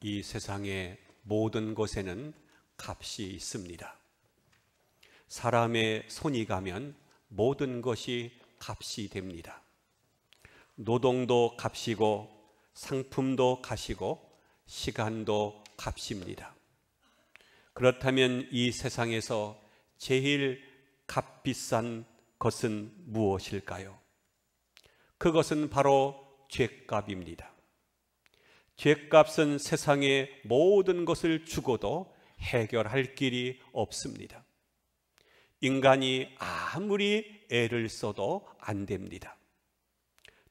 이 세상의 모든 것에는 값이 있습니다. 사람의 손이 가면 모든 것이 값이 됩니다. 노동도 값이고 상품도 값이고 시간도 값입니다. 그렇다면 이 세상에서 제일 값비싼 것은 무엇일까요? 그것은 바로 죄값입니다. 죄값은 세상의 모든 것을 주고도 해결할 길이 없습니다. 인간이 아무리 애를 써도 안 됩니다.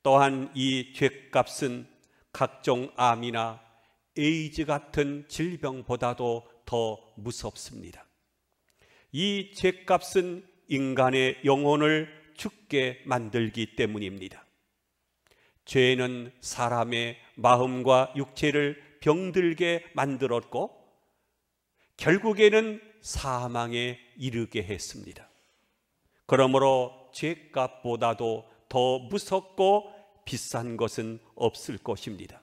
또한 이 죄값은 각종 암이나 에이즈 같은 질병보다도 더 무섭습니다. 이 죄값은 인간의 영혼을 죽게 만들기 때문입니다. 죄는 사람의 마음과 육체를 병들게 만들었고 결국에는 사망에 이르게 했습니다. 그러므로 죄값보다도 더 무섭고 비싼 것은 없을 것입니다.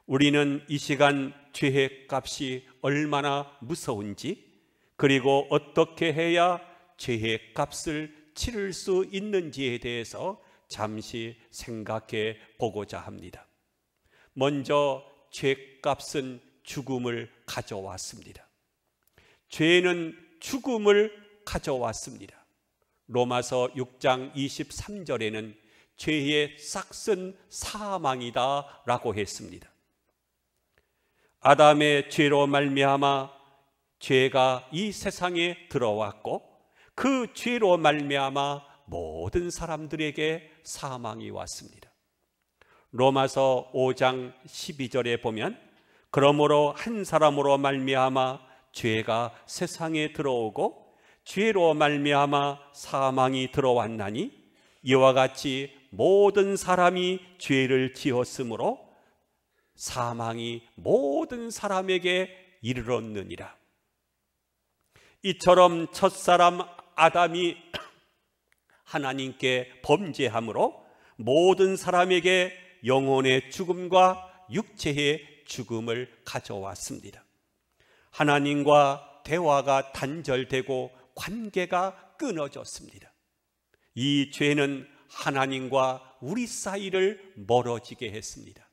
우리는 이 시간 죄의 값이 얼마나 무서운지, 그리고 어떻게 해야 죄의 값을 치를 수 있는지에 대해서 잠시 생각해 보고자 합니다. 먼저 죄값은 죽음을 가져왔습니다. 죄는 죽음을 가져왔습니다. 로마서 6장 23절에는 죄의 싹은 사망이다 라고 했습니다. 아담의 죄로 말미암아 죄가 이 세상에 들어왔고 그 죄로 말미암아 모든 사람들에게 사망이 왔습니다. 로마서 5장 12절에 보면 그러므로 한 사람으로 말미암아 죄가 세상에 들어오고 죄로 말미암아 사망이 들어왔나니 이와 같이 모든 사람이 죄를 지었으므로 사망이 모든 사람에게 이르렀느니라. 이처럼 첫사람 아담이 하나님께 범죄함으로 모든 사람에게 영혼의 죽음과 육체의 죽음을 가져왔습니다. 하나님과 대화가 단절되고 관계가 끊어졌습니다. 이 죄는 하나님과 우리 사이를 멀어지게 했습니다.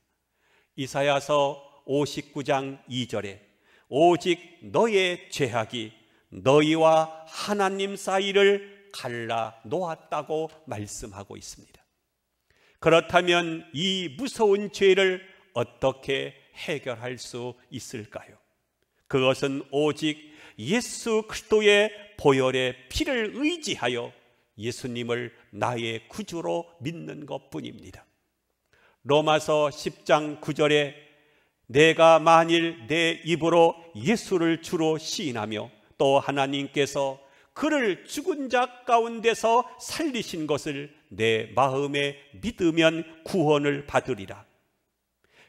이사야서 59장 2절에 오직 너의 죄악이 너희와 하나님 사이를 갈라 놓았다고 말씀하고 있습니다. 그렇다면 이 무서운 죄를 어떻게 해결할 수 있을까요? 그것은 오직 예수 그리스도의 보혈의 피를 의지하여 예수님을 나의 구주로 믿는 것뿐입니다. 로마서 10장 9절에 내가 만일 내 입으로 예수를 주로 시인하며 또 하나님께서 그를 죽은 자 가운데서 살리신 것을 내 마음에 믿으면 구원을 받으리라.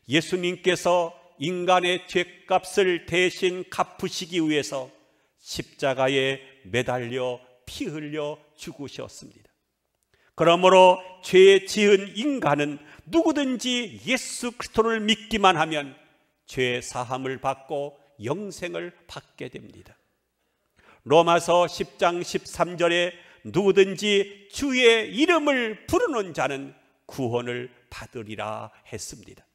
예수님께서 인간의 죄값을 대신 갚으시기 위해서 십자가에 매달려 피 흘려 죽으셨습니다. 그러므로 죄 지은 인간은 누구든지 예수 그리스도를 믿기만 하면 죄 사함을 받고 영생을 받게 됩니다. 로마서 10장 13절에 누구든지 주의 이름을 부르는 자는 구원을 받으리라 했습니다.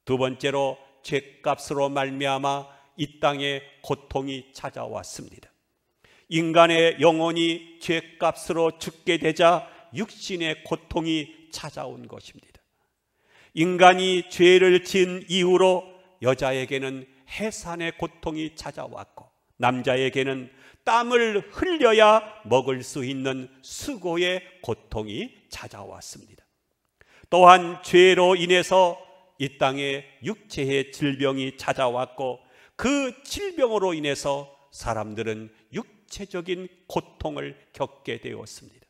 두 번째로 죄값으로 말미암아 이 땅에 고통이 찾아왔습니다. 인간의 영혼이 죄값으로 죽게 되자 육신의 고통이 찾아온 것입니다. 인간이 죄를 지은 이후로 여자에게는 해산의 고통이 찾아왔고 남자에게는 땀을 흘려야 먹을 수 있는 수고의 고통이 찾아왔습니다. 또한 죄로 인해서 이 땅에 육체의 질병이 찾아왔고 그 질병으로 인해서 사람들은 육체적인 고통을 겪게 되었습니다.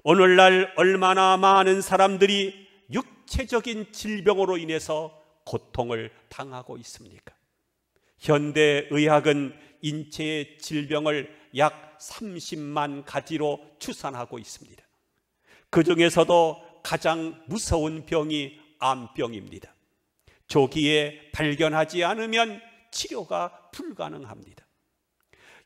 오늘날 얼마나 많은 사람들이 육체적인 질병으로 인해서 고통을 당하고 있습니까? 현대의학은 인체의 질병을 약 30만 가지로 추산하고 있습니다. 그 중에서도 가장 무서운 병이 암병입니다. 조기에 발견하지 않으면 치료가 불가능합니다.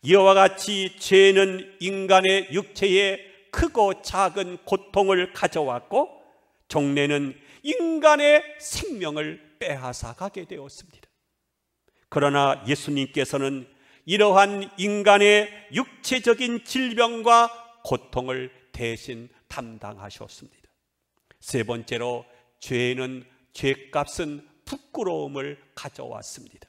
이와 같이 죄는 인간의 육체에 크고 작은 고통을 가져왔고 종래는 인간의 생명을 빼앗아 가게 되었습니다. 그러나 예수님께서는 이러한 인간의 육체적인 질병과 고통을 대신 담당하셨습니다. 세 번째로 죄는 죄값은 부끄러움을 가져왔습니다.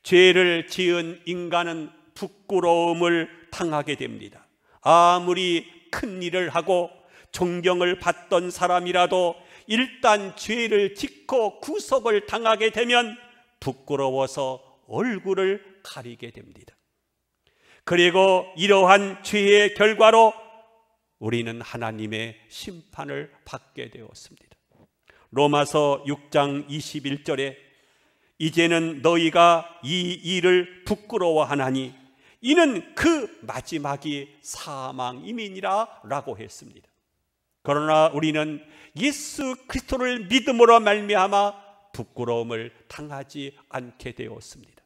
죄를 지은 인간은 부끄러움을 당하게 됩니다. 아무리 큰 일을 하고 존경을 받던 사람이라도 일단 죄를 짓고 구속을 당하게 되면 부끄러워서 얼굴을 가리게 됩니다. 그리고 이러한 죄의 결과로 우리는 하나님의 심판을 받게 되었습니다. 로마서 6장 21절에 이제는 너희가 이 일을 부끄러워하나니 이는 그 마지막이 사망임이니라 라고 했습니다. 그러나 우리는 예수 그리스도를 믿음으로 말미암아 부끄러움을 당하지 않게 되었습니다.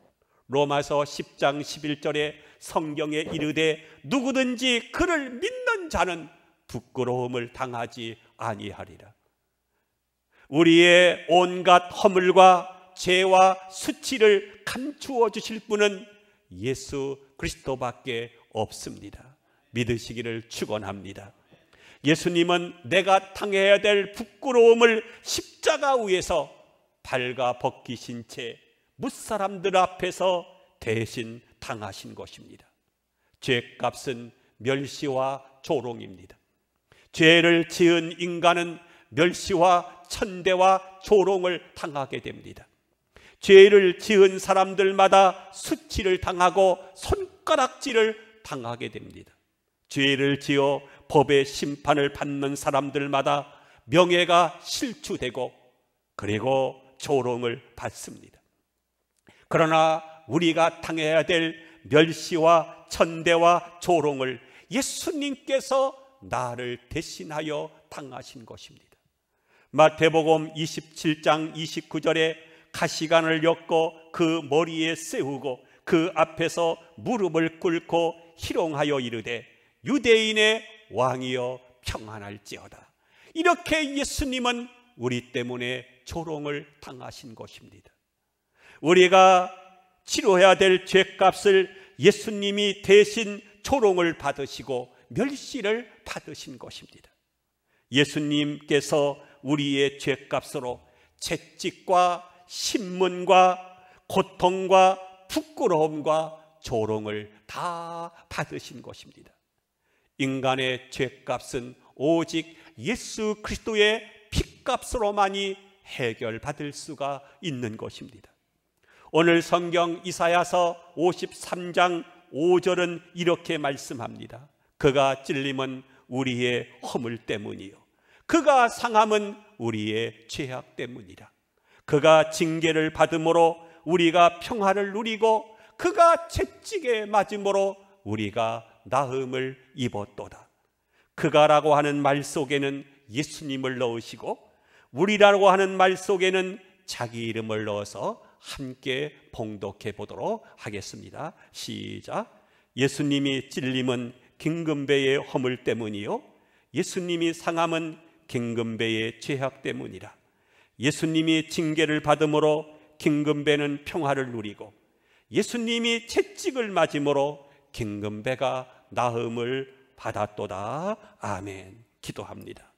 로마서 10장 11절에 성경에 이르되 누구든지 그를 믿는 자는 부끄러움을 당하지 아니하리라. 우리의 온갖 허물과 죄와 수치를 감추어 주실 분은 예수 그리스도밖에 없습니다. 믿으시기를 축원합니다. 예수님은 내가 당해야 될 부끄러움을 십자가 위에서 발가 벗기신 채 무사람들 앞에서 대신 당하신 것입니다. 죄값은 멸시와 조롱입니다. 죄를 지은 인간은 멸시와 천대와 조롱을 당하게 됩니다. 죄를 지은 사람들마다 수치를 당하고 손가락질을 당하게 됩니다. 죄를 지어 법의 심판을 받는 사람들마다 명예가 실추되고 그리고 조롱을 받습니다. 그러나 우리가 당해야 될 멸시와 천대와 조롱을 예수님께서 나를 대신하여 당하신 것입니다. 마태복음 27장 29절에 가시관을 엮고 그 머리에 세우고 그 앞에서 무릎을 꿇고 희롱하여 이르되 유대인의 왕이여 평안할지어다. 이렇게 예수님은 우리 때문에 조롱을 당하신 것입니다. 우리가 치료해야 될 죄값을 예수님이 대신 조롱을 받으시고 멸시를 받으신 것입니다. 예수님께서 우리의 죄값으로 채찍과 신문과 고통과 부끄러움과 조롱을 다 받으신 것입니다. 인간의 죄값은 오직 예수 그리스도의 피값으로만이 해결받을 수가 있는 것입니다. 오늘 성경 이사야서 53장 5절은 이렇게 말씀합니다. 그가 찔림은 우리의 허물 때문이요 그가 상함은 우리의 죄악 때문이라. 그가 징계를 받음으로 우리가 평화를 누리고 그가 채찍에 맞음으로 우리가 나음을 입었도다. 그가라고 하는 말 속에는 예수님을 넣으시고 우리라고 하는 말 속에는 자기 이름을 넣어서 함께 봉독해 보도록 하겠습니다. 시작. 예수님이 찔림은 긴금배의 허물 때문이요 예수님이 상함은 긴금배의 죄악 때문이라. 예수님이 징계를 받음으로 긴금배는 평화를 누리고 예수님이 채찍을 맞음으로 긴금배가 나음을 받았도다. 아멘. 기도합니다.